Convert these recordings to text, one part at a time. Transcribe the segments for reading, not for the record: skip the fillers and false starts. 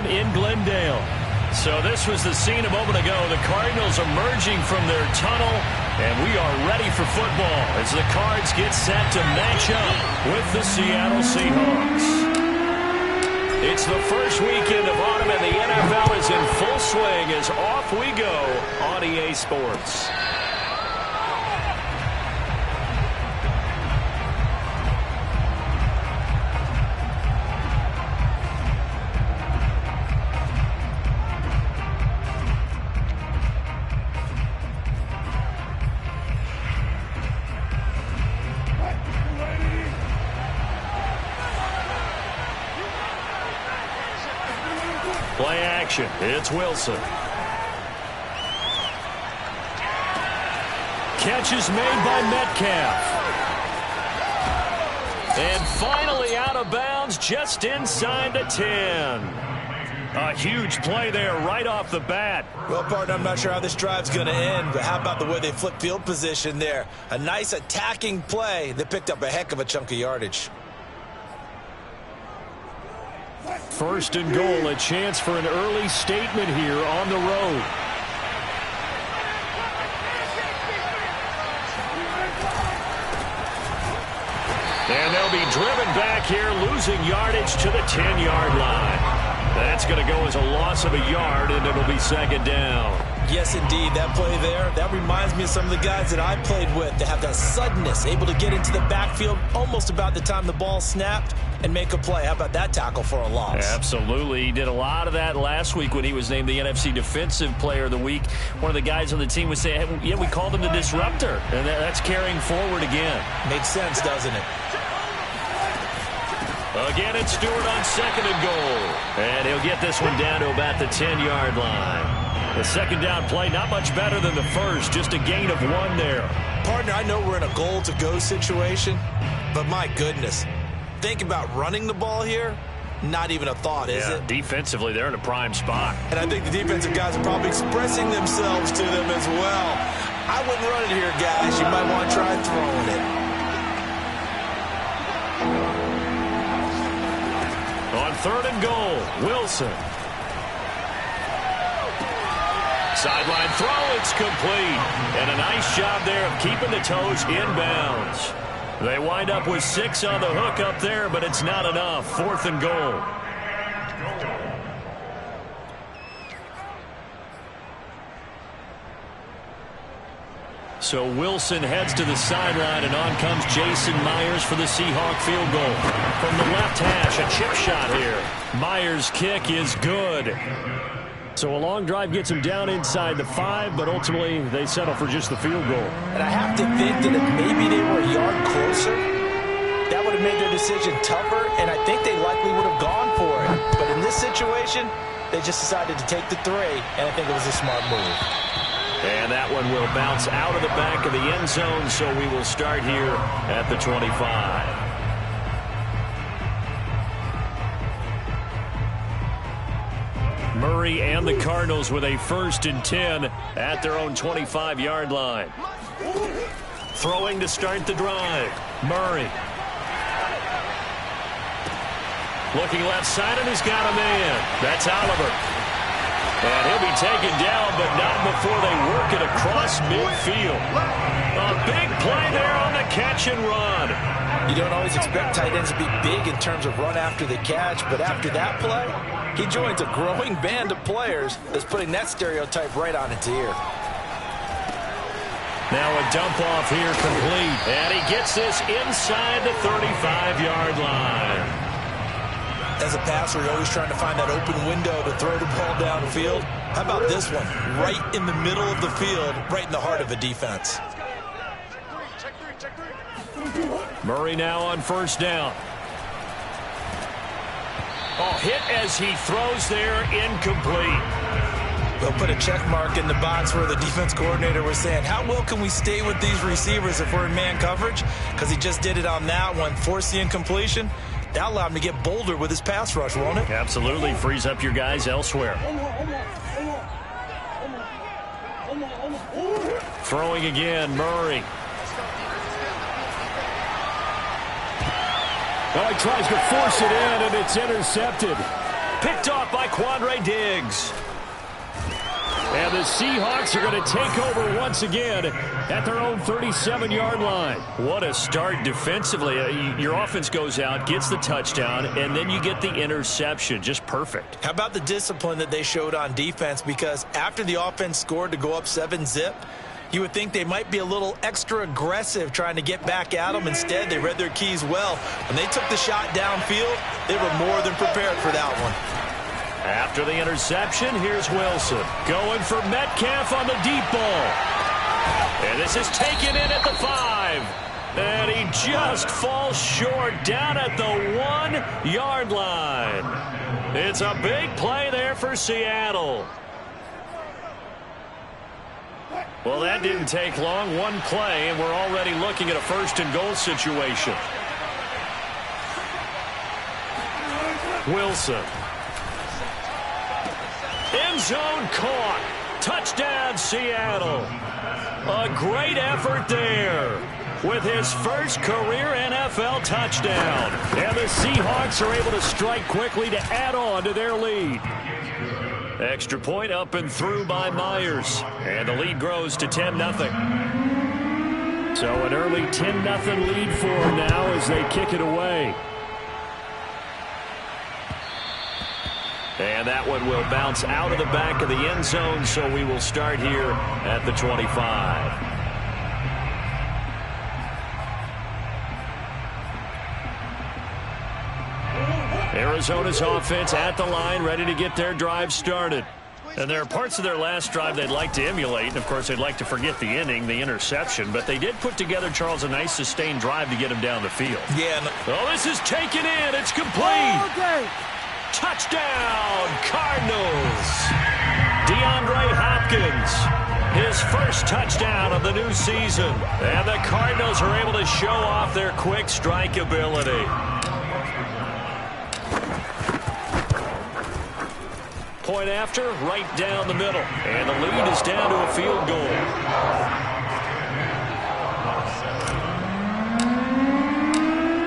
Stadium in Glendale. So this was the scene a moment ago. The Cardinals emerging from their tunnel, and we are ready for football as the Cards get set to match up with the Seattle Seahawks. It's the first weekend of autumn, and the NFL is in full swing as off we go on EA Sports. Play action. It's Wilson. Catch is made by Metcalf. And finally out of bounds just inside the 10. A huge play there right off the bat. Well, partner, I'm not sure how this drive's going to end, but how about the way they flip field position there? A nice attacking play that picked up a heck of a chunk of yardage. First and goal, a chance for an early statement here on the road. And they'll be driven back here, losing yardage to the 10-yard line. That's going to go as a loss of a yard, and it'll be second down. Yes, indeed. That play there, that reminds me of some of the guys that I played with that have that suddenness, able to get into the backfield almost about the time the ball snapped and make a play. How about that tackle for a loss? Absolutely. He did a lot of that last week when he was named the NFC Defensive Player of the Week. One of the guys on the team would say, hey, yeah, we called him the disruptor. And that's carrying forward again. Makes sense, doesn't it? Again, it's Stewart on second and goal. And he'll get this one down to about the 10-yard line. The second down play, not much better than the first. Just a gain of 1 there. Partner, I know we're in a goal-to-go situation, but my goodness. Think about running the ball here. Not even a thought, is it? Defensively, they're in a prime spot. And I think the defensive guys are probably expressing themselves to them as well. I wouldn't run it here, guys. You might want to try throwing it. On third and goal, Wilson. Sideline throw, it's complete. And a nice job there of keeping the toes in bounds. They wind up with 6 on the hook up there, but it's not enough. Fourth and goal. So Wilson heads to the sideline, and on comes Jason Myers for the Seahawk field goal. From the left hash, a chip shot here. Myers' kick is good. So a long drive gets him down inside the 5, but ultimately they settle for just the field goal. And I have to think that if maybe they were a yard closer, that would have made their decision tougher, and I think they likely would have gone for it. But in this situation, they just decided to take the 3, and I think it was a smart move. And that one will bounce out of the back of the end zone, so we will start here at the 25. Murray and the Cardinals with a 1st and 10 at their own 25-yard line. Throwing to start the drive. Murray. Looking left side, and he's got a man. That's Oliver. And he'll be taken down, but not before they work it across midfield. A big play there on the catch and run. You don't always expect tight ends to be big in terms of run after the catch, but after that play, he joins a growing band of players that's putting that stereotype right on its ear. Now a dump off here complete, and he gets this inside the 35-yard line. As a passer, you're always trying to find that open window to throw the ball downfield. How about this one? Right in the middle of the field, right in the heart of a defense. Murray now on first down. Oh, hit as he throws there, incomplete. They'll put a check mark in the box where the defense coordinator was saying, how well can we stay with these receivers if we're in man coverage? Because he just did it on that one, forced the incompletion. That'll allow him to get bolder with his pass rush, won't it? Absolutely. Frees up your guys elsewhere. Throwing again, Murray. Well, he tries to force it in, and it's intercepted. Picked off by Quandre Diggs. And the Seahawks are going to take over once again at their own 37-yard line. What a start defensively. Your offense goes out, gets the touchdown, and then you get the interception. Just perfect. How about the discipline that they showed on defense? Because after the offense scored to go up 7-zip, you would think they might be a little extra aggressive trying to get back at them. Instead, they read their keys well. When they took the shot downfield, they were more than prepared for that one. After the interception, here's Wilson. Going for Metcalf on the deep ball. And this is taken in at the 5. And he just falls short down at the 1-yard line. It's a big play there for Seattle. Well, that didn't take long. One play, and we're already looking at a first-and-goal situation. Wilson. End zone caught. Touchdown, Seattle. A great effort there with his first career NFL touchdown. And the Seahawks are able to strike quickly to add on to their lead. Extra point up and through by Myers. And the lead grows to 10-0. So an early 10-0 lead for them now as they kick it away. And that one will bounce out of the back of the end zone, so we will start here at the 25. Arizona's offense at the line, ready to get their drive started. And there are parts of their last drive they'd like to emulate. And, of course, they'd like to forget the inning, the interception. But they did put together, Charles, a nice sustained drive to get him down the field. Yeah. Oh, this is taken in. It's complete. Okay. Touchdown, Cardinals. DeAndre Hopkins, his first touchdown of the new season. And the Cardinals are able to show off their quick strike ability. Point after, right down the middle. And the lead is down to a field goal.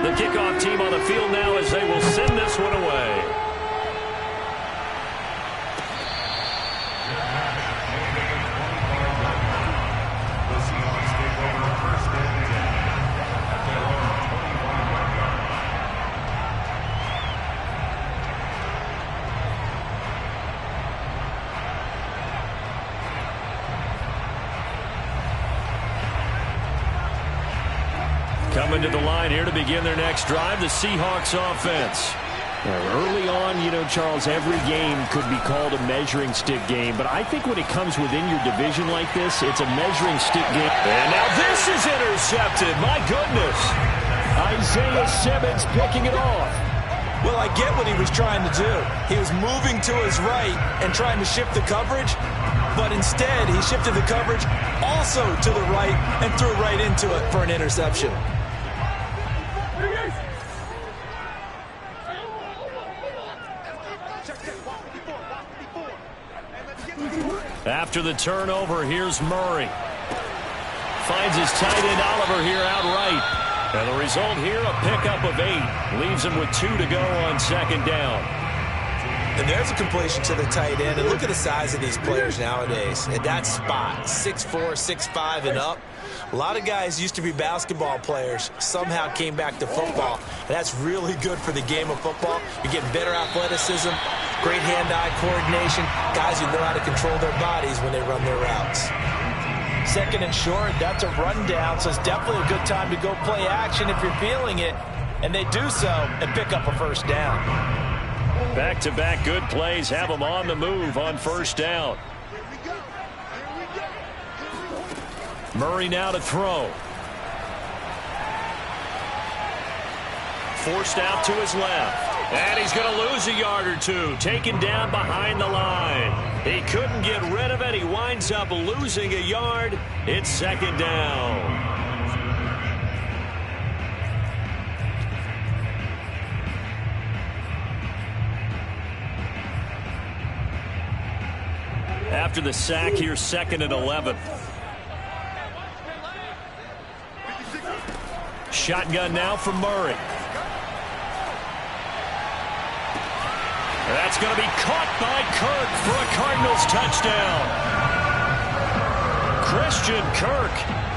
The kickoff team on the field now as they will send this one away. Coming to the line here to begin their next drive, the Seahawks offense. Early on, you know, Charles, every game could be called a measuring stick game. But I think when it comes within your division like this, it's a measuring stick game. And now this is intercepted. My goodness. Isaiah Simmons picking it off. Well, I get what he was trying to do. He was moving to his right and trying to shift the coverage. But instead, he shifted the coverage also to the right and threw right into it for an interception. After the turnover, here's Murray. Finds his tight end Oliver here outright. And the result here, a pickup of 8. Leaves him with 2 to go on second down. And there's a completion to the tight end. And look at the size of these players nowadays. At that spot, 6'4", 6'5", and up. A lot of guys used to be basketball players, somehow came back to football. And that's really good for the game of football. You're getting better athleticism, great hand-eye coordination, guys who know how to control their bodies when they run their routes. Second and short, that's a rundown, so it's definitely a good time to go play action if you're feeling it. And they do so and pick up a first down. Back-to-back good plays have them on the move on first down. Murray now to throw. Forced out to his left. And he's going to lose a yard or two. Taken down behind the line. He couldn't get rid of it. He winds up losing a yard. It's second down. After the sack, here's second and 11. Shotgun now for Murray. That's going to be caught by Kirk for a Cardinals touchdown. Christian Kirk,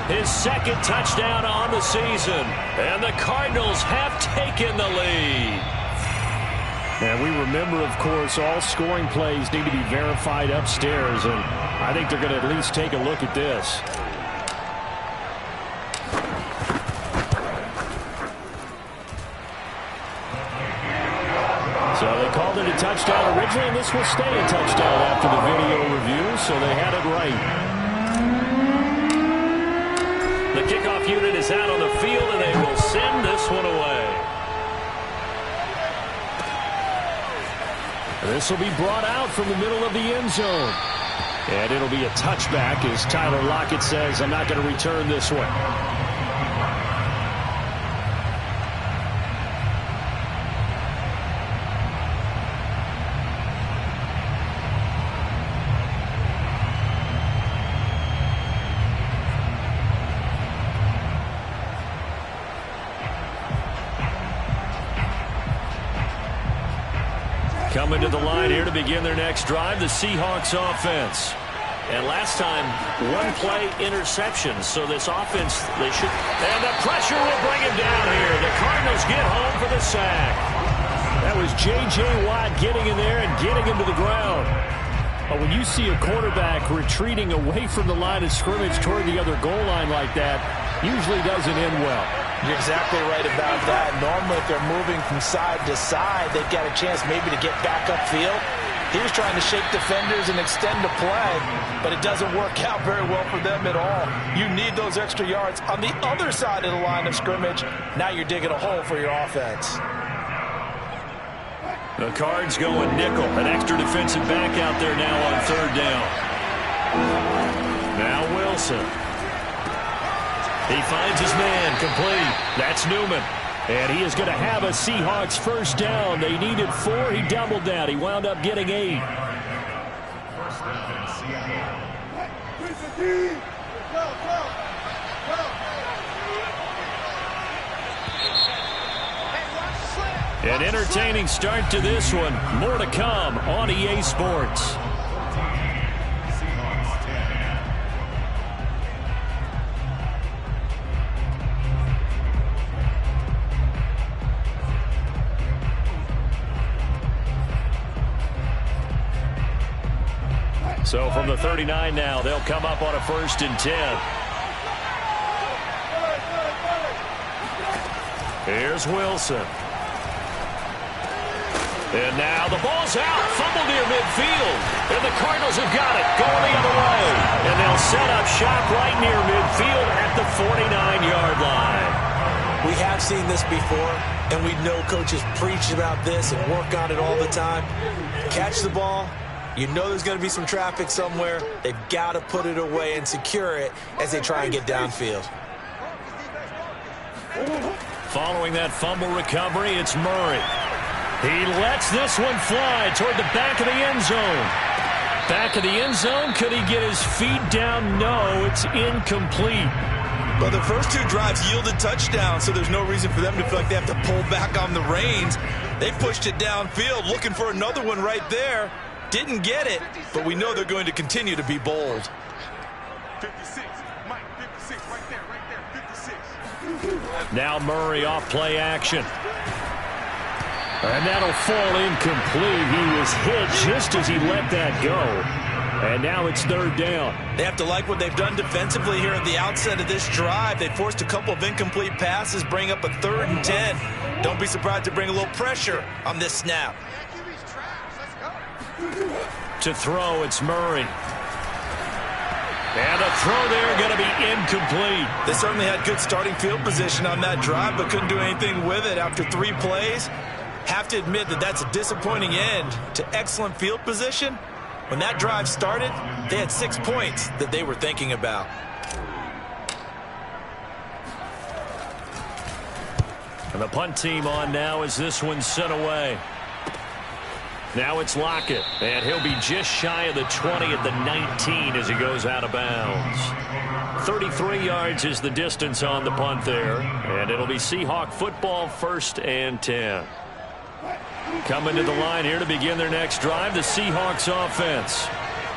his second touchdown on the season. And the Cardinals have taken the lead. And we remember, of course, all scoring plays need to be verified upstairs. And I think they're going to at least take a look at this. So they called it a touchdown originally, and this will stay a touchdown after the video review, so they had it right. The kickoff unit is out on the field, and they will send this one away. This will be brought out from the middle of the end zone. And it'll be a touchback as Tyler Lockett says, I'm not going to return this one. Coming to the line here to begin their next drive, the Seahawks offense. And last time, one play interception. So this offense, they should. And the pressure will bring him down here. The Cardinals get home for the sack. That was J.J. Watt getting in there and getting him to the ground. But when you see a quarterback retreating away from the line of scrimmage toward the other goal line like that, usually doesn't end well. You're exactly right about that. Normally, if they're moving from side to side, they've got a chance maybe to get back upfield. He was trying to shake defenders and extend the play, but it doesn't work out very well for them at all. You need those extra yards on the other side of the line of scrimmage. Now you're digging a hole for your offense. The Cards going nickel. An extra defensive back out there now on third down. Now Wilson. He finds his man complete. That's Newman. And he is going to have a Seahawks first down. They needed 4. He doubled that. He wound up getting 8. An entertaining start to this one. More to come on EA Sports. So from the 39 now, they'll come up on a 1st and 10. Here's Wilson. And now the ball's out. Fumble near midfield. And the Cardinals have got it. Going the other way. And they'll set up shop right near midfield at the 49-yard line. We have seen this before, and we know coaches preach about this and work on it all the time. Catch the ball. You know there's going to be some traffic somewhere. They've got to put it away and secure it as they try and get downfield. Following that fumble recovery, it's Murray. He lets this one fly toward the back of the end zone. Back of the end zone. Could he get his feet down? No, it's incomplete. Well, the first 2 drives yielded touchdowns, so there's no reason for them to feel like they have to pull back on the reins. They pushed it downfield, looking for another one right there. Didn't get it, but we know they're going to continue to be bold. 56, Mike, 56, right there, 56. Now Murray off play action. And that'll fall incomplete. He was hit just as he let that go. And now it's 3rd down. They have to like what they've done defensively here at the outset of this drive. They forced a couple of incomplete passes, bring up a 3rd and 10. Don't be surprised to bring a little pressure on this snap. To throw, it's Murray. And a throw there going to be incomplete. They certainly had good starting field position on that drive, but couldn't do anything with it after 3 plays. Have to admit that that's a disappointing end to excellent field position. When that drive started, they had 6 points that they were thinking about. And the punt team on now as this one's sent away. Now it's Lockett, and he'll be just shy of the 20 at the 19 as he goes out of bounds. 33 yards is the distance on the punt there, and it'll be Seahawk football 1st and 10. Coming to the line here to begin their next drive, the Seahawks offense.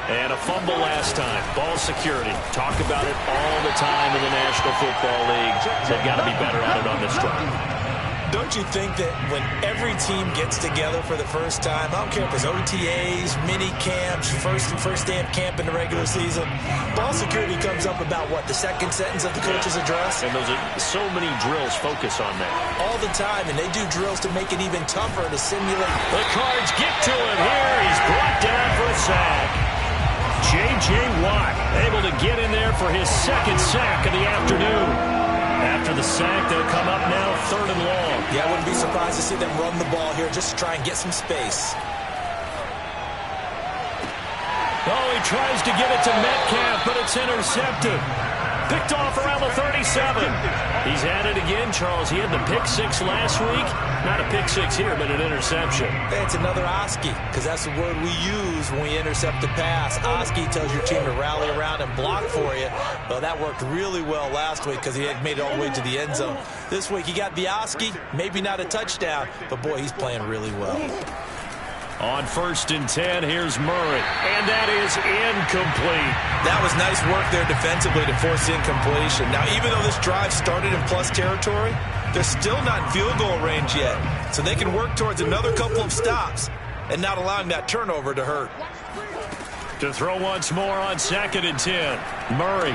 And a fumble last time. Ball security. Talk about it all the time in the National Football League. They've got to be better at it on this drive. Don't you think that when every team gets together for the first time, I don't care if it's OTAs, mini camps, first day of camp in the regular season, ball security comes up about what, the second sentence of the coach's address? And those are so many drills focus on that. All the time, and they do drills to make it even tougher to simulate. The Cards get to him here. He's brought down for a sack. J.J. Watt able to get in there for his second sack of the afternoon. After the sack, they'll come up now 3rd and long. Yeah, I wouldn't be surprised to see them run the ball here just to try and get some space. Oh, he tries to get it to Metcalf, but it's intercepted. Picked off around the 37. He's at it again, Charles. He had the pick 6 last week. Not a pick 6 here, but an interception. Hey, it's another Oski, because that's the word we use when we intercept a pass. Oski tells your team to rally around and block for you. Well, that worked really well last week because he had made it all the way to the end zone. This week, he got the Oski, maybe not a touchdown, but boy, he's playing really well. On 1st and 10, here's Murray. And that is incomplete. That was nice work there defensively to force incompletion. Now, even though this drive started in plus territory, they're still not in field goal range yet. So they can work towards another couple of stops and not allowing that turnover to hurt. To throw once more on 2nd and 10. Murray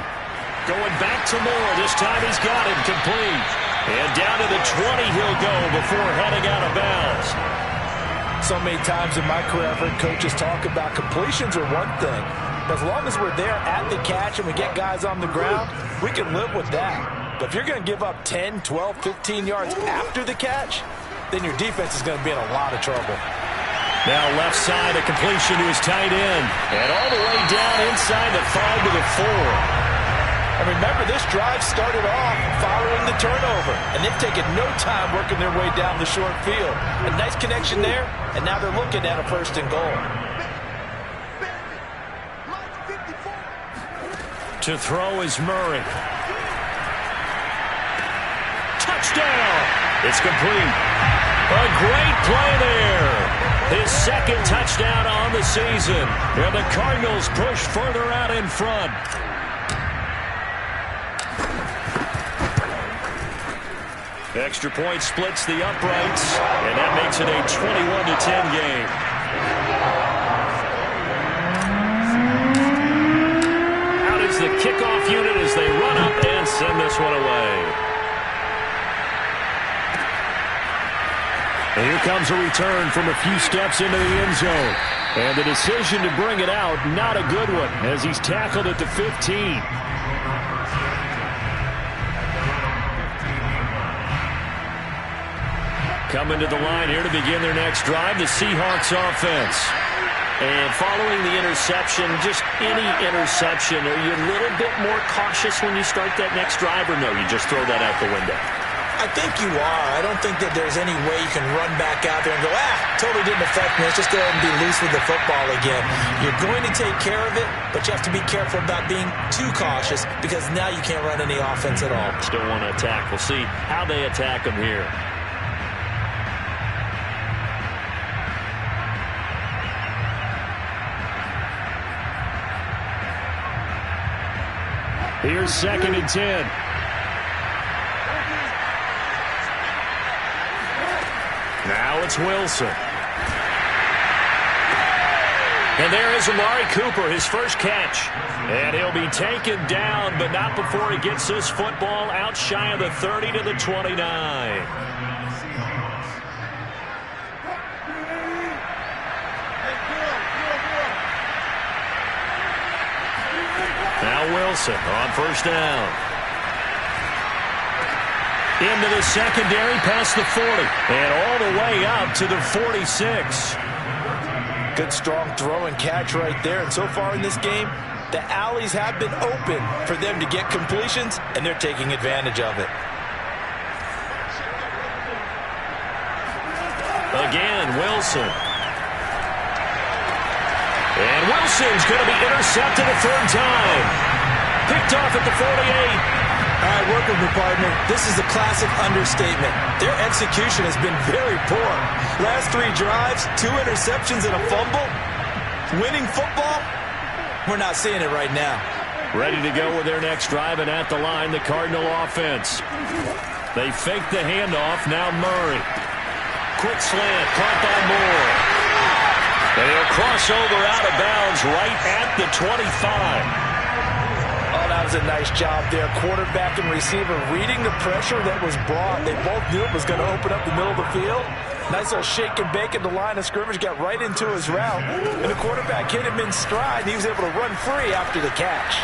going back to Moore. This time he's got him complete. And down to the 20 he'll go before heading out of bounds. So many times in my career, I've heard coaches talk about completions are one thing. But as long as we're there at the catch and we get guys on the ground, we can live with that. But if you're going to give up 10, 12, 15 yards after the catch, then your defense is going to be in a lot of trouble. Now left side, a completion to his tight end. And all the way down inside the 5 to the 4. And remember, this drive started off following the turnover. And they've taken no time working their way down the short field. A nice connection there, and now they're looking at a 1st and goal. To throw is Murray. Touchdown! It's complete. A great play there. His 2nd touchdown on the season. And the Cardinals push further out in front. Extra point splits the uprights, and that makes it a 21-10 game. Out is the kickoff unit as they run up and send this one away. And here comes a return from a few steps into the end zone. And the decision to bring it out, not a good one, as he's tackled at the 15. Coming to the line here to begin their next drive, the Seahawks offense. And following the interception, just any interception, are you a little bit more cautious when you start that next drive, or no, you just throw that out the window? I think you are. I don't think that there's any way you can run back out there and go, totally didn't affect me. Let's just go ahead and be loose with the football again. You're going to take care of it, but you have to be careful about being too cautious because now you can't run any offense at all. Still want to attack. We'll see how they attack them here. Here's 2nd and 10. Now it's Wilson. And there is Amari Cooper, his first catch. And he'll be taken down, but not before he gets this football out shy of the 30 to the 29. Now Wilson on 1st down. Into the secondary past the 40. And all the way up to the 46. Good strong throw and catch right there. And so far in this game, the alleys have been open for them to get completions, and they're taking advantage of it. Again, Wilson. And Wilson's going to be intercepted a 3rd time. Picked off at the 48. All right, work with me, partner. This is a classic understatement. Their execution has been very poor. Last 3 drives, 2 interceptions and a fumble. Winning football? We're not seeing it right now. Ready to go with their next drive, and at the line, the Cardinal offense. They fake the handoff. Now Murray. Quick slant, caught by Moore. And he'll cross over out of bounds right at the 25. Oh, that was a nice job there. Quarterback and receiver reading the pressure that was brought. They both knew it was going to open up the middle of the field. Nice little shake and bake at the line of scrimmage. Got right into his route. And the quarterback hit him in stride. And he was able to run free after the catch.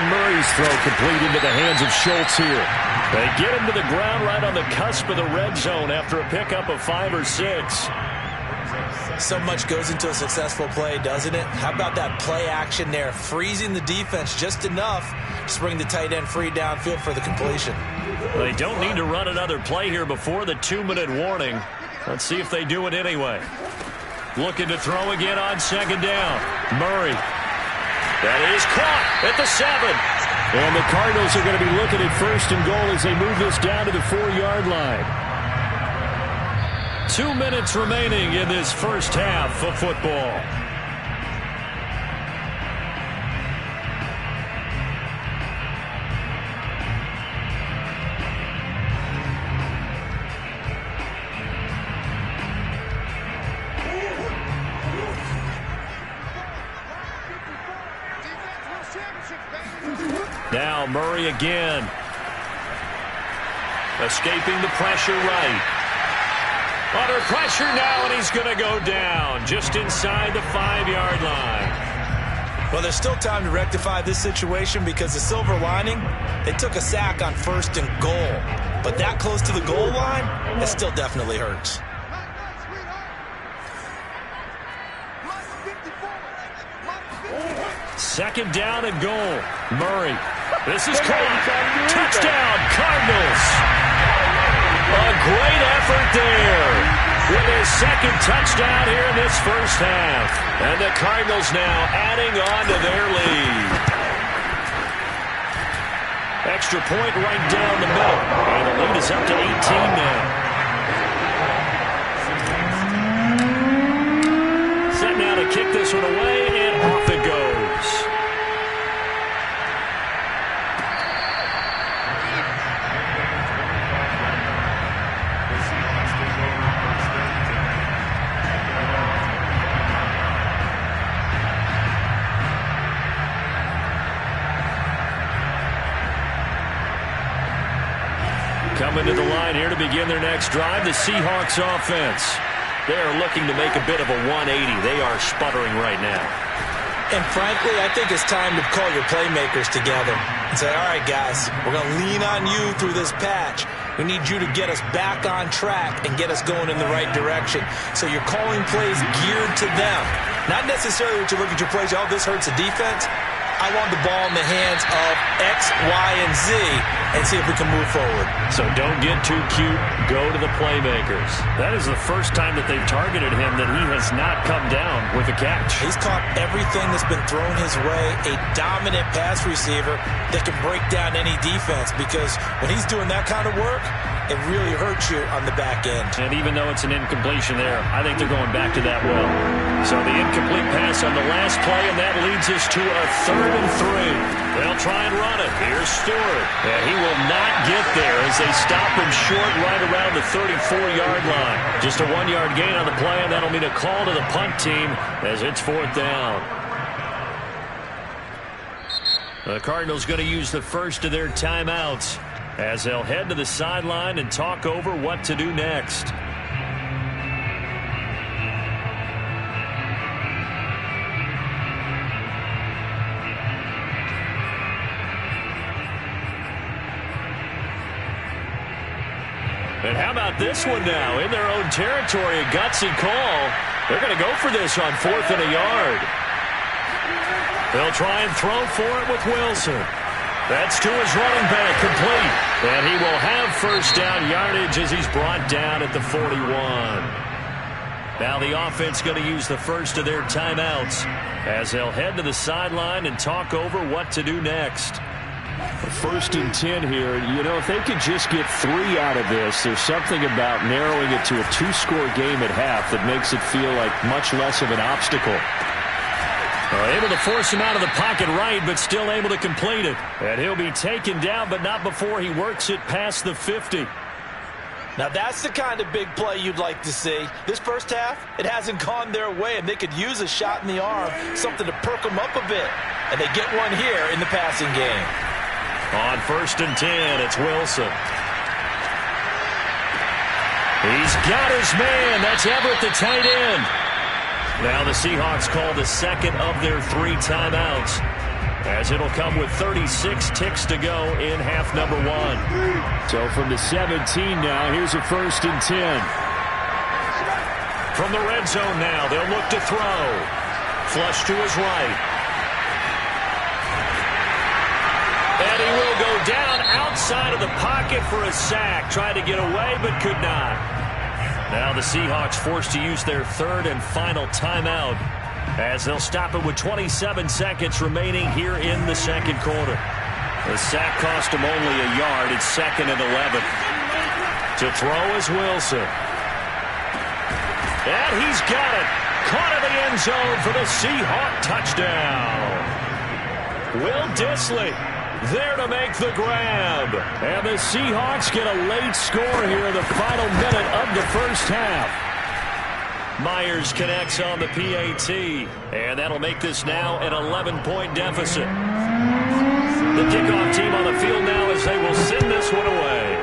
Murray's throw complete into the hands of Schultz here. They get him to the ground right on the cusp of the red zone after a pickup of 5 or 6. So much goes into a successful play, doesn't it? How about that play action there? Freezing the defense just enough to bring the tight end free downfield for the completion. They don't need to run another play here before the 2-minute warning. Let's see if they do it anyway. Looking to throw again on second down. Murray. That is caught at the 7. And the Cardinals are going to be looking at first and goal as they move this down to the 4-yard line. 2 minutes remaining in this first half of football. Now Murray again. Escaping the pressure right. Under pressure now, and he's going to go down just inside the 5-yard line. Well, there's still time to rectify this situation because the silver lining, they took a sack on first and goal. But that close to the goal line, it still definitely hurts. Second down and goal. Murray. This is caught. Touchdown, Cardinals. A great effort there with his second touchdown here in this first half. And the Cardinals now adding on to their lead. Extra point right down the middle. And the lead is up to 18 now. Set now to kick this one away, and off it goes. Coming to the line here to begin their next drive, the Seahawks offense. They are looking to make a bit of a 180. They are sputtering right now. And frankly, I think it's time to call your playmakers together and say, all right, guys, we're going to lean on you through this patch. We need you to get us back on track and get us going in the right direction. So you're calling plays geared to them. Not necessarily that you look at your plays, oh, this hurts the defense. I want the ball in the hands of X, Y, and Z and see if we can move forward. So don't get too cute. Go to the playmakers. That is the first time that they've targeted him that he has not come down with a catch. He's caught everything that's been thrown his way. A dominant pass receiver that can break down any defense because when he's doing that kind of work, it really hurts you on the back end. And even though it's an incompletion there, I think they're going back to that well. So the incomplete pass on the last play, and that leads us to a 3rd and 3. They'll try and run it. Here's Stewart. And he will not get there as they stop him short right around the 34-yard line. Just a 1-yard gain on the play, and that'll mean a call to the punt team as it's 4th down. The Cardinals going to use the first of their timeouts as they'll head to the sideline and talk over what to do next. And how about this one now? In their own territory, a gutsy call. They're going to go for this on 4th and a yard. They'll try and throw for it with Wilson. That's to his running back, complete. And he will have first down yardage as he's brought down at the 41. Now the offense going to use the first of their timeouts as they'll head to the sideline and talk over what to do next. First and 10 here. You know, if they could just get 3 out of this, there's something about narrowing it to a 2-score game at half that makes it feel like much less of an obstacle. Able to force him out of the pocket right, but still able to complete it. And he'll be taken down, but not before he works it past the 50. Now that's the kind of big play you'd like to see. This first half, it hasn't gone their way, and they could use a shot in the arm, something to perk them up a bit. And they get one here in the passing game. On first and 10, it's Wilson. He's got his man. That's Everett, the tight end. Now the Seahawks call the second of their 3 timeouts, as it'll come with 36 ticks to go in half number 1. So from the 17 now, here's a first and 10. From the red zone now, they'll look to throw. Flush to his right. And he will go down outside of the pocket for a sack. Tried to get away, but could not. Now the Seahawks forced to use their 3rd and final timeout, as they'll stop it with 27 seconds remaining here in the second quarter. The sack cost him only a yard. It's 2nd and 11. To throw is Wilson. And he's got it. Caught in the end zone for the Seahawk touchdown. Will Dissly there to make the grab. And the Seahawks get a late score here in the final minute of the first half. Myers connects on the PAT, and that'll make this now an 11-point deficit. The kickoff team on the field now as they will send this one away.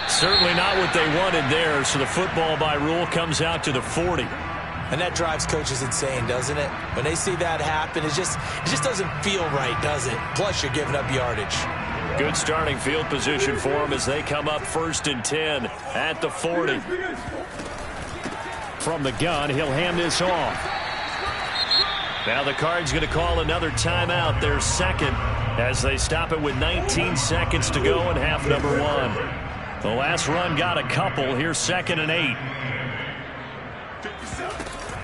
Certainly not what they wanted there, so the football by rule comes out to the 40. And that drives coaches insane, doesn't it? When they see that happen, it just doesn't feel right, does it? Plus, you're giving up yardage. Good starting field position for them as they come up first and 10 at the 40. From the gun, he'll hand this off. Now the Cards going to call another timeout, their 2nd, as they stop it with 19 seconds to go in half number 1. The last run got a couple. Here's 2nd and 8.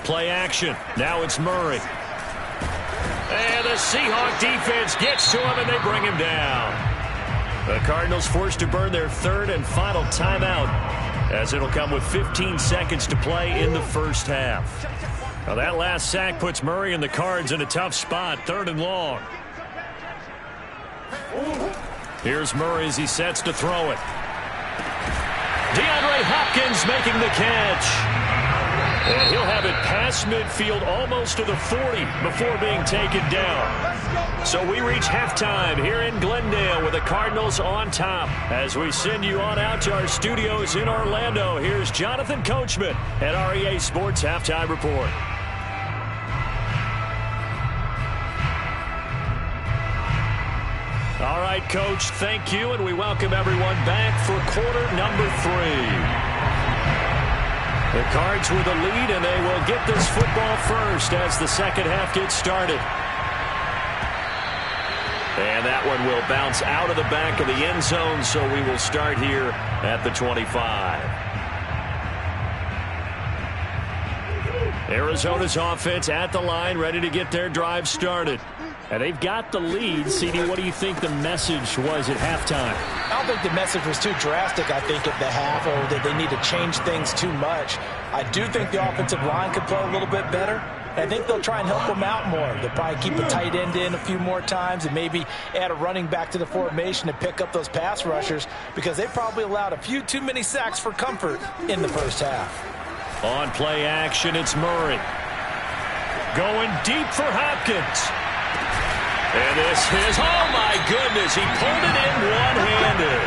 Play action. Now it's Murray. And the Seahawk defense gets to him, and they bring him down. The Cardinals forced to burn their 3rd and final timeout, as it'll come with 15 seconds to play in the first half. Now that last sack puts Murray and the Cards in a tough spot, 3rd and long. Here's Murray as he sets to throw it. DeAndre Hopkins making the catch. And he'll have it past midfield almost to the 40 before being taken down. So we reach halftime here in Glendale with the Cardinals on top. As we send you on out to our studios in Orlando, here's Jonathan Coachman at REA Sports Halftime Report. All right, Coach, thank you, and we welcome everyone back for quarter number 3. The Cards with the lead, and they will get this football first as the second half gets started. And that one will bounce out of the back of the end zone, so we will start here at the 25. Arizona's offense at the line, ready to get their drive started. And they've got the lead. CD, what do you think the message was at halftime? I don't think the message was too drastic, I think, at the half, or that they need to change things too much. I do think the offensive line could play a little bit better. I think they'll try and help them out more. They'll probably keep a tight end in a few more times and maybe add a running back to the formation to pick up those pass rushers, because they probably allowed a few too many sacks for comfort in the first half. On play action, it's Murray. Going deep for Hopkins. And this is, oh my goodness, he pulled it in one-handed.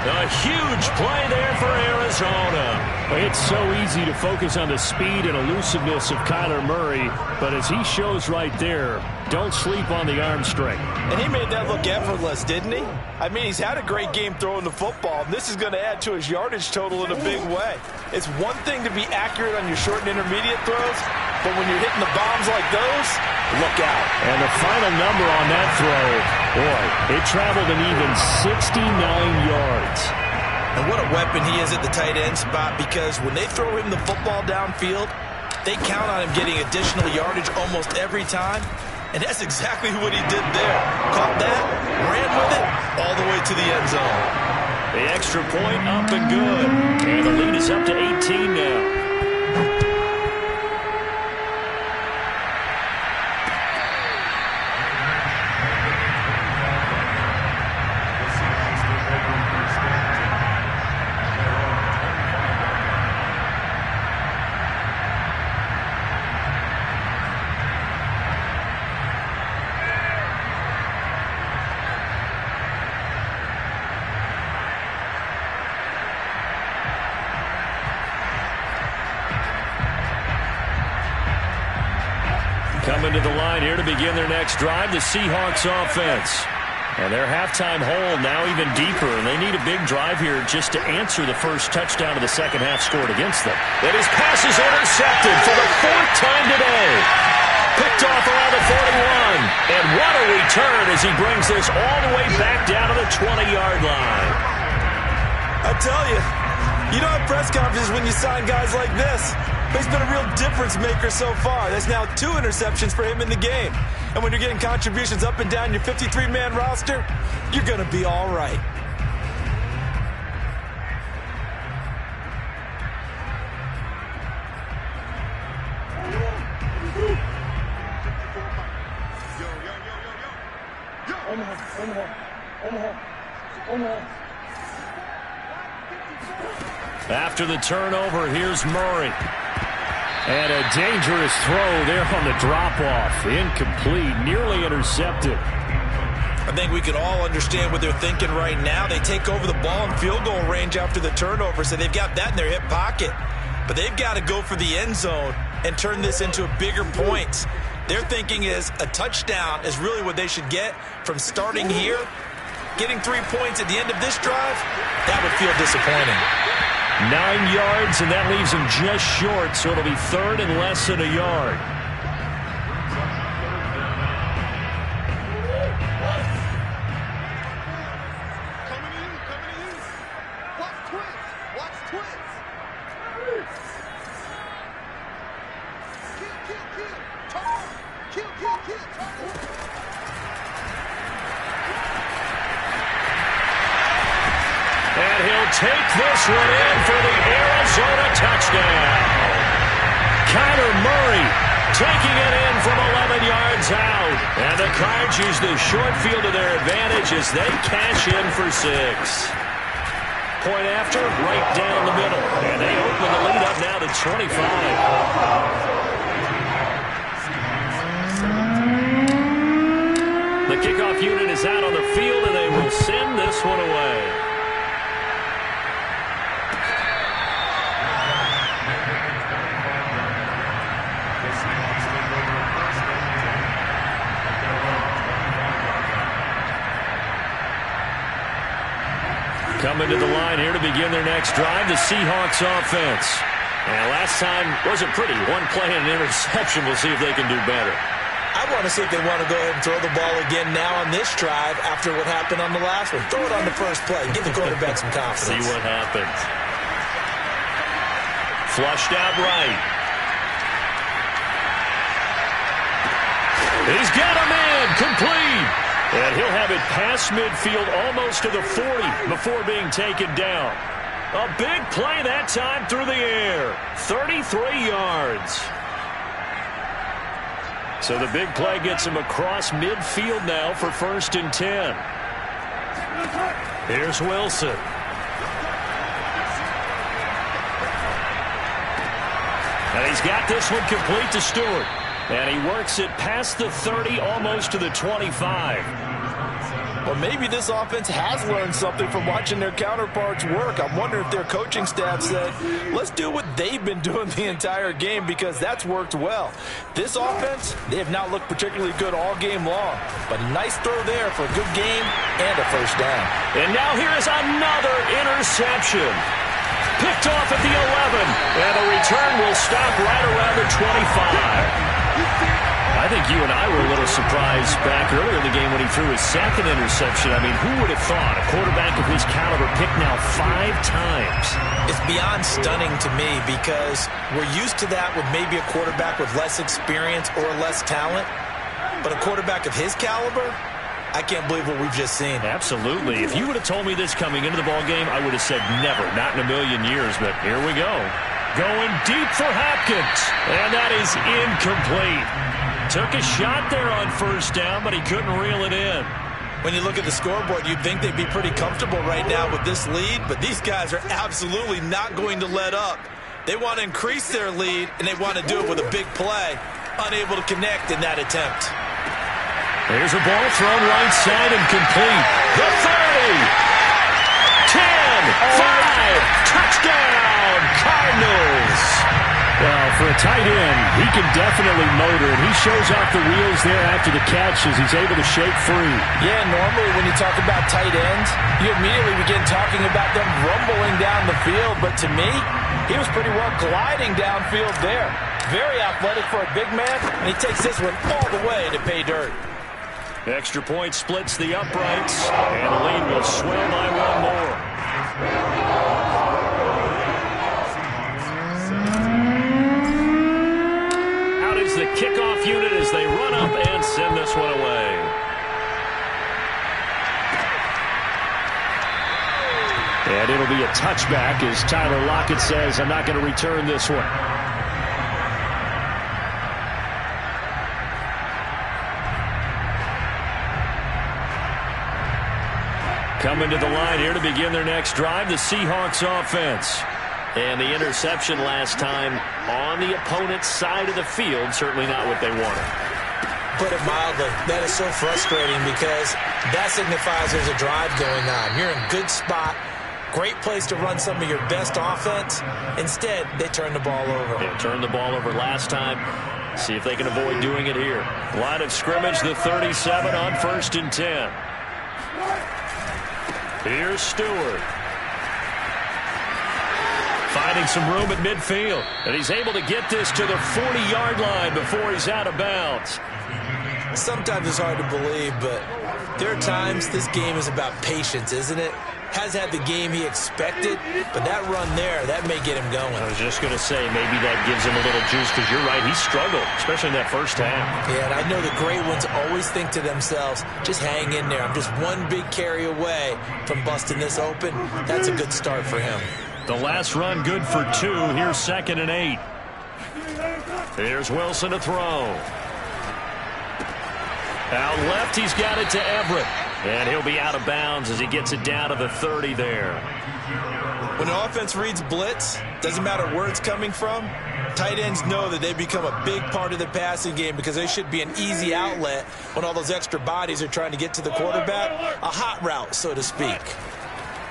A huge play there for Arizona. It's so easy to focus on the speed and elusiveness of Kyler Murray, but as he shows right there, don't sleep on the arm strength. And he made that look effortless, didn't he? I mean, he's had a great game throwing the football, and this is going to add to his yardage total in a big way. It's one thing to be accurate on your short and intermediate throws, but when you're hitting the bombs like those, look out. And the final number on that throw, boy, it traveled an even 69 yards. And what a weapon he is at the tight end spot, because when they throw him the football downfield, they count on him getting additional yardage almost every time. And that's exactly what he did there. Caught that, ran with it, all the way to the end zone. The extra point up and good. And the lead is up to 18 now. Coming to the line here to begin their next drive, the Seahawks offense. And their halftime hole now even deeper, and they need a big drive here just to answer the first touchdown of the second half scored against them. And his pass is intercepted for the fourth time today. Picked off around the 41. And what a return as he brings this all the way back down to the 20-yard line. I tell you, you don't have press conferences when you sign guys like this. But he's been a real difference maker so far. That's now 2 interceptions for him in the game. And when you're getting contributions up and down your 53-man roster, you're going to be all right. After the turnover, here's Murray. And a dangerous throw there on the drop-off. Incomplete, nearly intercepted. I think we can all understand what they're thinking right now. They take over the ball in field goal range after the turnover, so they've got that in their hip pocket. But they've got to go for the end zone and turn this into bigger points. Their thinking is a touchdown is really what they should get from starting here. Getting 3 points at the end of this drive, that would feel disappointing. 9 yards, and that leaves him just short, so it'll be third and less than a yard. Coming to you. Watch twins. Kill. Turn. Kill. Turn. And he'll take this one in for the Arizona touchdown. Kyler Murray taking it in from 11 yards out. And the Cards use the short field to their advantage as they cash in for 6. Point after, right down the middle. And they open the lead up now to 25. The kickoff unit is out on the field, and they will send this one away. Coming to the line here to begin their next drive, the Seahawks offense. And last time wasn't pretty. One play and an interception. We'll see if they can do better. I want to see if they want to go ahead and throw the ball again now on this drive after what happened on the last one. Throw it on the first play. Give the quarterback some confidence. See what happens. Flushed out right. He's got a man complete. And he'll have it past midfield almost to the 40 before being taken down. A big play that time through the air. 33 yards. So the big play gets him across midfield now for 1st and 10. Here's Wilson. And he's got this one complete to Stewart. And he works it past the 30, almost to the 25. Well, maybe this offense has learned something from watching their counterparts work. I'm wondering if their coaching staff said, let's do what they've been doing the entire game, because that's worked well. This offense, they have not looked particularly good all game long. But a nice throw there for a good game and a first down. And now here is another interception. Picked off at the 11. And the return will stop right around the 25. I think you and I were a little surprised back earlier in the game when he threw his second interception. I mean, who would have thought a quarterback of his caliber picked now 5 times? It's beyond stunning to me, because we're used to that with maybe a quarterback with less experience or less talent. But a quarterback of his caliber, I can't believe what we've just seen. Absolutely. If you would have told me this coming into the ballgame, I would have said never, not in a million years. But here we go. Going deep for Hopkins. And that is incomplete. Took a shot there on first down, but he couldn't reel it in. When you look at the scoreboard, you'd think they'd be pretty comfortable right now with this lead, but these guys are absolutely not going to let up. They want to increase their lead, and they want to do it with a big play. Unable to connect in that attempt. There's a ball thrown right side and complete. The 30. 10, 5, touchdown, Cardinals. Well, for a tight end, he can definitely motor, and he shows off the wheels there after the catch as he's able to shake free. Yeah, normally when you talk about tight ends, you immediately begin talking about them rumbling down the field. But to me, he was pretty well gliding downfield there. Very athletic for a big man, and he takes this one all the way to pay dirt. Extra point splits the uprights, and the lead will swell by one more. Out is the kickoff unit as they run up and send this one away. And it'll be a touchback as Tyler Lockett says, I'm not going to return this one. Coming to the line here to begin their next drive, the Seahawks offense. And the interception last time on the opponent's side of the field, certainly not what they wanted. Put it mildly, that is so frustrating because that signifies there's a drive going on. You're in a good spot, great place to run some of your best offense. Instead, they turn the ball over. They turned the ball over last time. See if they can avoid doing it here. Line of scrimmage, the 37 on 1st and 10. Here's Stewart. Finding some room at midfield. And he's able to get this to the 40-yard line before he's out of bounds. Sometimes it's hard to believe, but there are times this game is about patience, isn't it? Has had the game he expected, but that run there, that may get him going. I was just going to say, maybe that gives him a little juice, because you're right, he struggled, especially in that first half. Yeah, and I know the great ones always think to themselves, just hang in there. I'm just one big carry away from busting this open. That's a good start for him. The last run good for 2. Here's 2nd and 8. Here's Wilson to throw. Out left, he's got it to Everett. And he'll be out of bounds as he gets it down to the 30 there. When the offense reads blitz, doesn't matter where it's coming from, tight ends know that they become a big part of the passing game because they should be an easy outlet when all those extra bodies are trying to get to the quarterback. A hot route, so to speak.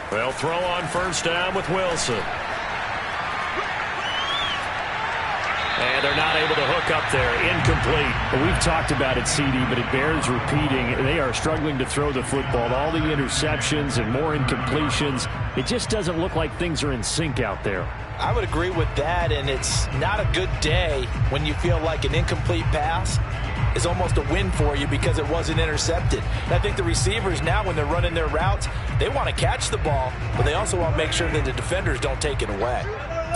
They'll throw on first down with Wilson. And they're not able to hook up there. Incomplete. Well, we've talked about it, CD, but it bears repeating. They are struggling to throw the football. All the interceptions and more incompletions. It just doesn't look like things are in sync out there. I would agree with that, and it's not a good day when you feel like an incomplete pass is almost a win for you because it wasn't intercepted. And I think the receivers now, when they're running their routes, they want to catch the ball, but they also want to make sure that the defenders don't take it away.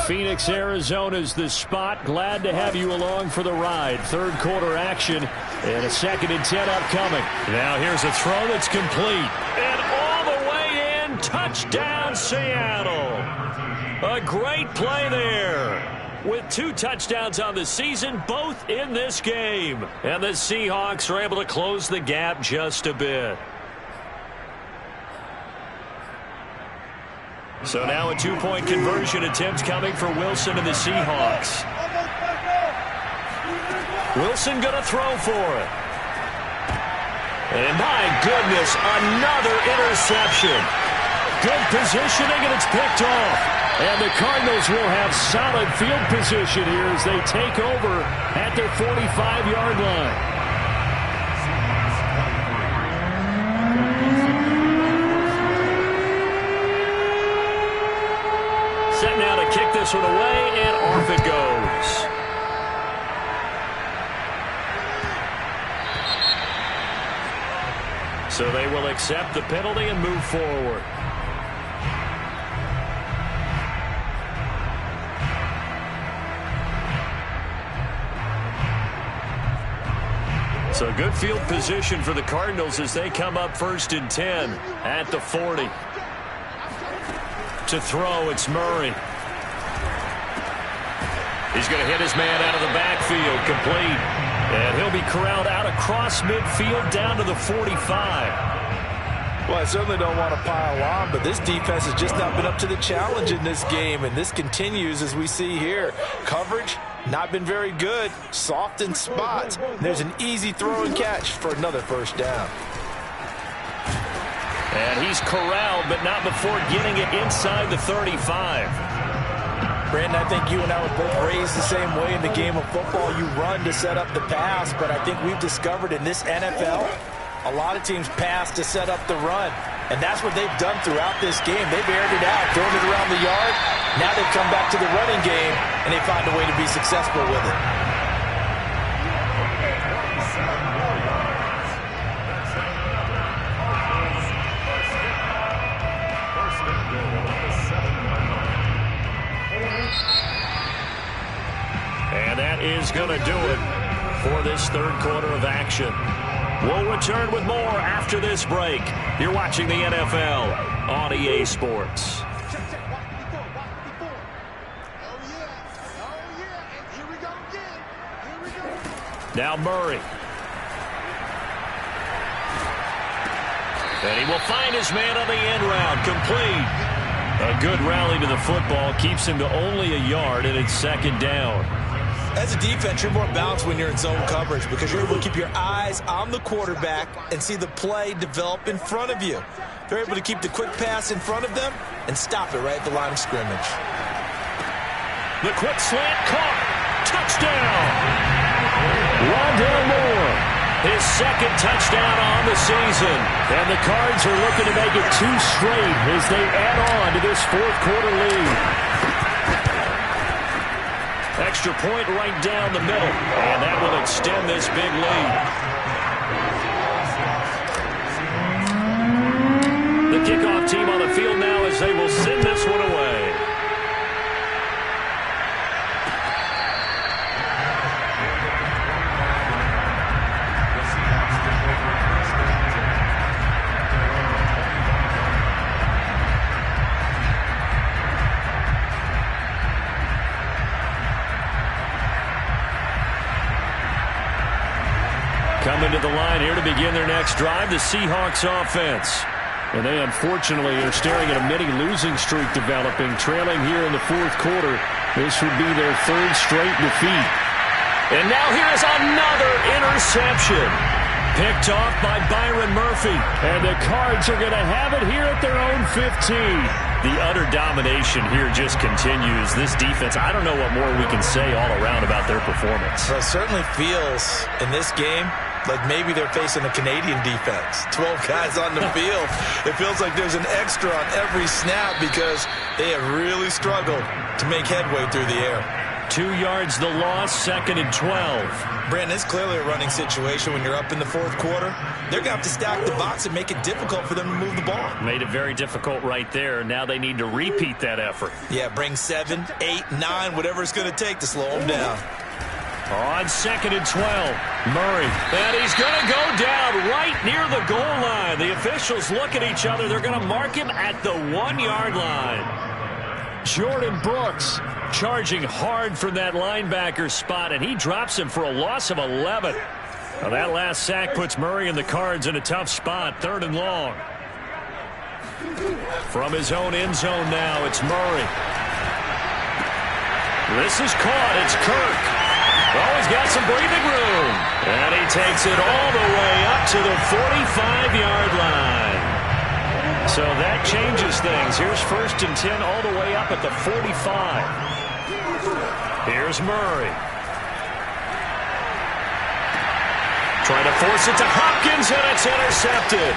Phoenix, Arizona's the spot. Glad to have you along for the ride. Third quarter action and a 2nd and 10 upcoming. Now here's a throw that's complete. And all the way in, touchdown Seattle. A great play there. With 2 touchdowns on the season, both in this game. And the Seahawks are able to close the gap just a bit. So now a 2-point conversion attempt coming for Wilson and the Seahawks. Wilson going to throw for it. And my goodness, another interception. Good positioning, and it's picked off. And the Cardinals will have solid field position here as they take over at their 45-yard line. Set now to kick this one away, and off it goes. So they will accept the penalty and move forward. So good field position for the Cardinals as they come up 1st and 10 at the 40. To throw, it's Murray. He's going to hit his man out of the backfield, complete. And he'll be corralled out across midfield down to the 45. Well, I certainly don't want to pile on, but this defense has just not been up to the challenge in this game, and this continues as we see here. Coverage, not been very good. Soft in spots. There's an easy throw and catch for another first down. And he's corralled, but not before getting it inside the 35. Brandon, I think you and I were both raised the same way in the game of football. You run to set up the pass, but I think we've discovered in this NFL, a lot of teams pass to set up the run. And that's what they've done throughout this game. They've aired it out, thrown it around the yard. Now they've come back to the running game, and they find a way to be successful with it. And that is going to do it for this third quarter of action. We'll return with more after this break. You're watching the NFL on EA Sports. Now Murray. And he will find his man on the end round, complete. A good rally to the football keeps him to only a yard, and it's 2nd down. As a defense, you're more balanced when you're in zone coverage because you're able to keep your eyes on the quarterback and see the play develop in front of you. They're able to keep the quick pass in front of them and stop it right at the line of scrimmage. The quick slant caught. Touchdown! Rondale Moore, his 2nd touchdown on the season. And the Cards are looking to make it 2 straight as they add on to this 4th quarter lead. Extra point right down the middle, and that will extend this big lead. The kickoff team on the field now as they will send this one away. Coming to the line here to begin their next drive, the Seahawks offense. And they unfortunately are staring at a mini-losing streak developing, trailing here in the 4th quarter. This would be their 3rd straight defeat. And now here is another interception. Picked off by Byron Murphy. And the Cards are going to have it here at their own 15. The utter domination here just continues. This defense, I don't know what more we can say all around about their performance. Well, it certainly feels in this game like maybe they're facing a Canadian defense. 12 guys on the field. It feels like there's an extra on every snap because they have really struggled to make headway through the air. 2 yards the loss, 2nd and 12. Brandon, it's clearly a running situation when you're up in the 4th quarter. They're going to have to stack the box and make it difficult for them to move the ball. Made it very difficult right there. Now they need to repeat that effort. Yeah, bring 7, 8, 9, whatever it's going to take to slow them down. On 2nd and 12, Murray. And he's going to go down right near the goal line. The officials look at each other. They're going to mark him at the 1-yard line. Jordan Brooks charging hard from that linebacker spot, and he drops him for a loss of 11. Now that last sack puts Murray and the Cards in a tough spot, 3rd and long. From his own end zone now, it's Murray. This is caught. It's Kirk. Oh, he's got some breathing room. And he takes it all the way up to the 45-yard line. So that changes things. Here's 1st and 10 all the way up at the 45. Here's Murray. Trying to force it to Hopkins, and it's intercepted.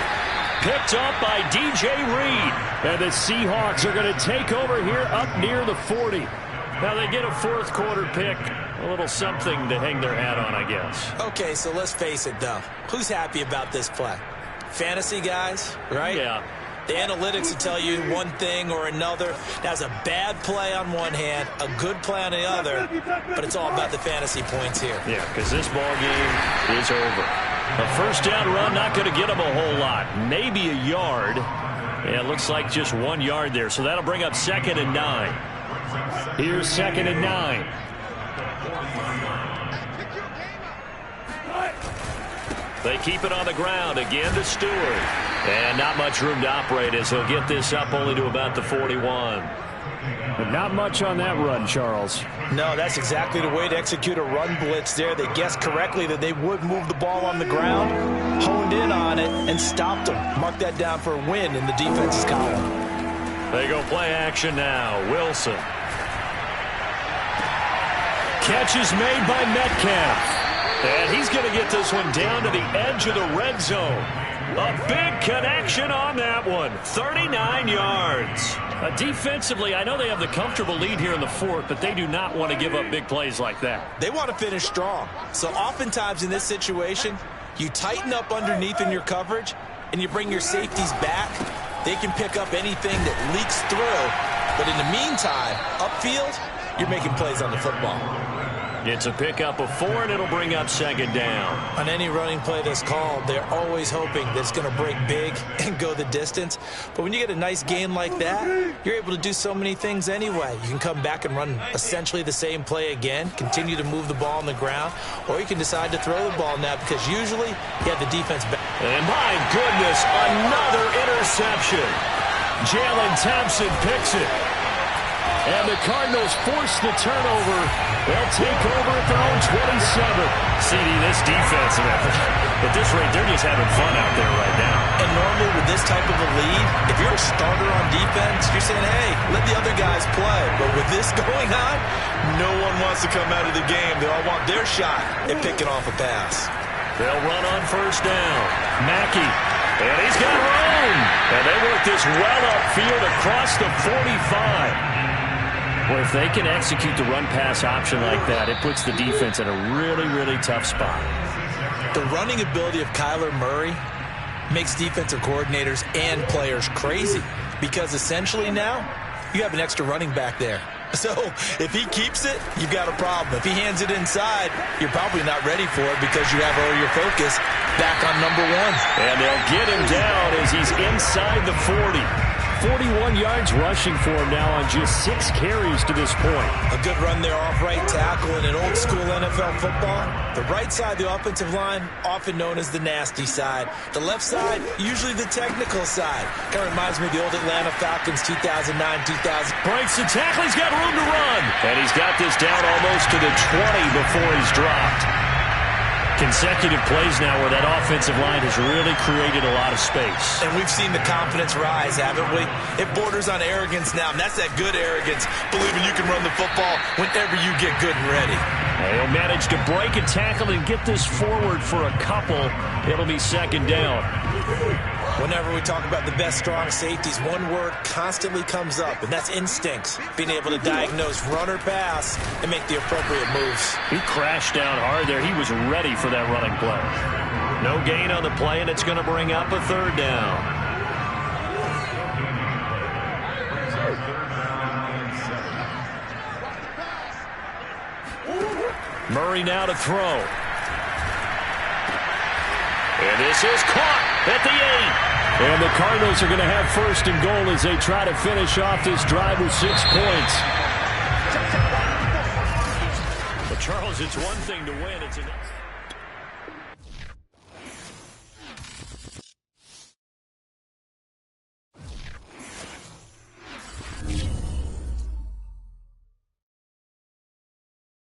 Picked up by DJ Reed. And the Seahawks are going to take over here up near the 40. Now they get a 4th quarter pick. A little something to hang their hat on, I guess. Okay, so let's face it, though. Who's happy about this play? Fantasy guys, right? Yeah. The analytics will tell you one thing or another. That's a bad play on one hand, a good play on the other, but it's all about the fantasy points here. Yeah, because this ball game is over. A first down run, not going to get him a whole lot. Maybe a yard. Yeah, it looks like just 1 yard there, so that'll bring up 2nd and 9. Here's 2nd and 9. They keep it on the ground again to Stewart. And not much room to operate as he'll get this up only to about the 41. But not much on that run, Charles. No, that's exactly the way to execute a run blitz there. They guessed correctly that they would move the ball on the ground, honed in on it, and stopped them. Mark that down for a win in the defense's column. They go play action now. Wilson. Catch is made by Metcalf. And he's going to get this one down to the edge of the red zone. A big connection on that one. 39 yards. Defensively, I know they have the comfortable lead here in the 4th, but they do not want to give up big plays like that. They want to finish strong. So oftentimes in this situation, you tighten up underneath in your coverage, and you bring your safeties back. They can pick up anything that leaks through. But in the meantime, upfield, you're making plays on the football. It's a pickup of 4, and it'll bring up 2nd down. On any running play that's called, they're always hoping that it's going to break big and go the distance. But when you get a nice gain like that, you're able to do so many things anyway. You can come back and run essentially the same play again, continue to move the ball on the ground, or you can decide to throw the ball now because usually you have the defense back. And my goodness, another interception. Jalen Thompson picks it. And the Cardinals force the turnover. They'll take over at their own 27. CD, this defense, at this rate, they're just having fun out there right now. And normally with this type of a lead, if you're a starter on defense, you're saying, hey, let the other guys play. But with this going on, no one wants to come out of the game. They all want their shot at picking off a pass. They'll run on first down. Mackey. And he's got room. And they work this well upfield across the 45. Well, if they can execute the run-pass option like that, it puts the defense in a really, really tough spot. The running ability of Kyler Murray makes defensive coordinators and players crazy because essentially now you have an extra running back there. So if he keeps it, you've got a problem. If he hands it inside, you're probably not ready for it because you have all your focus back on number 1. And they'll get him down as he's inside the 40. 41 yards rushing for him now on just 6 carries to this point. A good run there off right tackle in an old school NFL football. The right side, the offensive line, often known as the nasty side. The left side, usually the technical side. Kind of reminds me of the old Atlanta Falcons 2009-2000. Breaks the tackle, he's got room to run. And he's got this down almost to the 20 before he's dropped. Consecutive plays now where that offensive line has really created a lot of space. And we've seen the confidence rise, haven't we? It borders on arrogance now, and that's that good arrogance, believing you can run the football whenever you get good and ready. He'll manage to break a tackle and get this forward for a couple. It'll be 2nd down. Whenever we talk about the best strong safeties, one word constantly comes up, and that's instincts. Being able to diagnose run or pass and make the appropriate moves. He crashed down hard there. He was ready for that running play. No gain on the play, and it's going to bring up a 3rd down. Murray now to throw. And this is caught at the 8. And the Cardinals are going to have 1st and goal as they try to finish off this drive with 6 points. But Charles, it's one thing to win. It's another.